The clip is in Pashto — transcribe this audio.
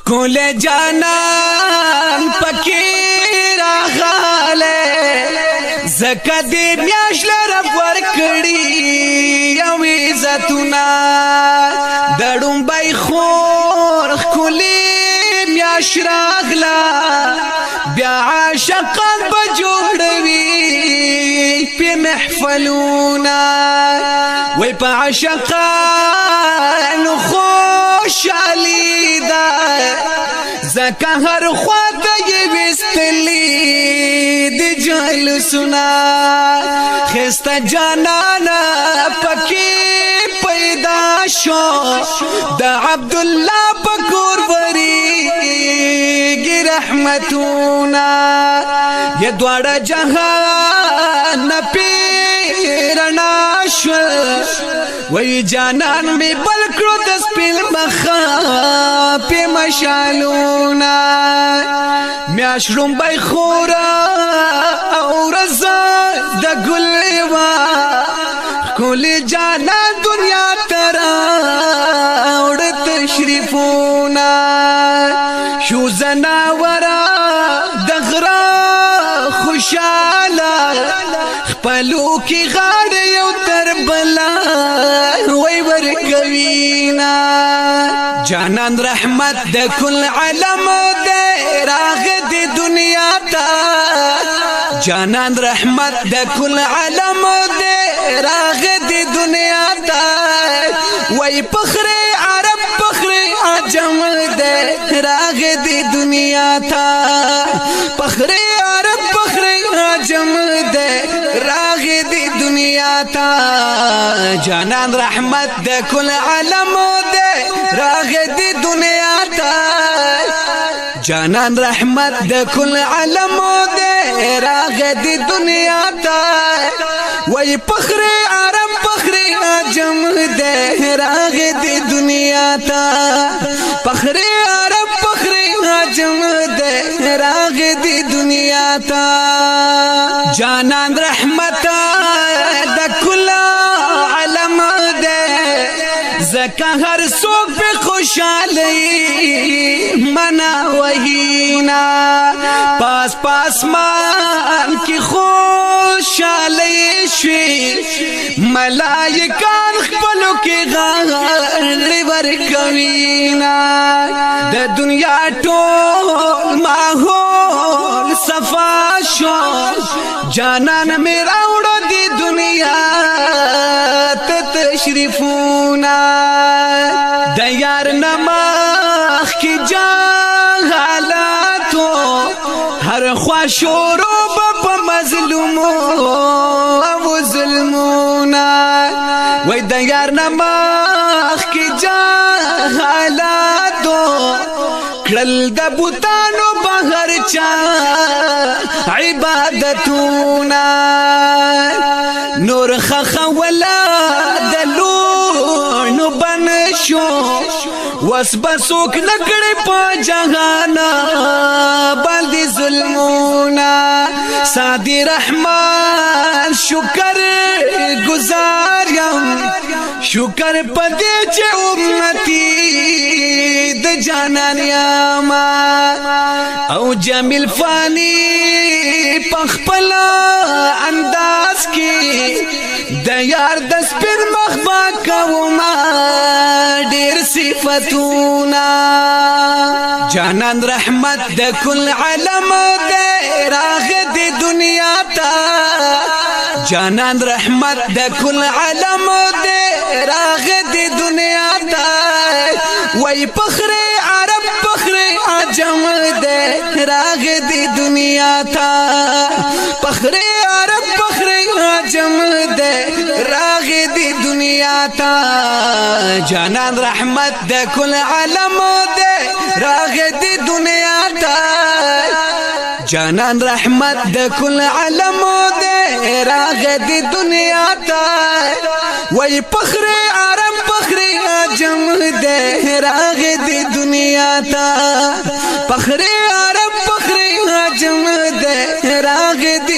کول جانان پکی راغاله زکه دې میاش لرب ورکړي یو عزتونه دړم بای خور کولې میاش راغلا بیا عاشقان بجوړوي په محفلونه وای په عاشقان خوشالي ده زکه هر خواته یې وستلی د جلسونه خسته جانانا پکې پیدا شو د عبد الله پکور وریږي رحمتونه یا دواړه جهان پیرنا شو وای جانان می بل کړو د سپین مخه په مشالونه میاشروم بای خورا او رضا د ګلوا کول جانا دنیا ترا اور تشریفونه شو زناورا دغرا خوشاله خپلو کی غاړ یو تر بلا وای ورکوینا جانان رحمت د کل عالم دې راغ د دنیا ته جانان رحمت د کل عالم دې راغ د دنیا ته وای فخر عرب فخر عجم دې راغ د دنیا ته فخر عرب فخر عجم دې راغ د دنیا ته جانان رحمت د کل عالم دې راغ د دنیا ته جانان رحمت د کل عالم دې راغ د دنیا ته وای فخر عرب فخر عجم دې راغ د دنیا ته فخر عرب فخر عجم دې راغ د دنیا ته جانان رحمت د کل عالم دې زکه هر څوک به خوشالي منا وهینا پاس پاس مان کی خوشالي شي ملائکان خپلو کې غار ورکوینا د دنیا ټول ماحول صفا شو جانان میرا وړو دی دنیا ته تشریفونه د یار نماخ کی جهالاتو هر خوا شورو په مظلومو او ظلمونه وای د یار نماخ کی جهالاتو کړل د بوتانو بهر چا عبادتونه نور خخ ولا دلو بن شو وس بسوک نکړې په جهان باندې ظلمونه سادي رحمان شکر گزار یم شکر پدې چې امتی د جانان یما او جمیل فانی پخپل انداز کې د یار د سپین مخبا کوما ډیر صفاتونه جانان رحمت د کل عالم دې راغ د دنیا ته جانان رحمت د کل عالم دې راغ د دنیا ته وای فخر عرب فخر عجم دې راغ د دنیا ته فخر عرب فخر عجم دې راغ د دنیا ته جانان رحمت د کل عالم دې راغ د دنیا ته جانان رحمت د کل عالم دې راغ د دنیا ته وای فخر عرب فخر عجم دې راغ د دنیا ته فخر عرب فخر عجم دې راغ د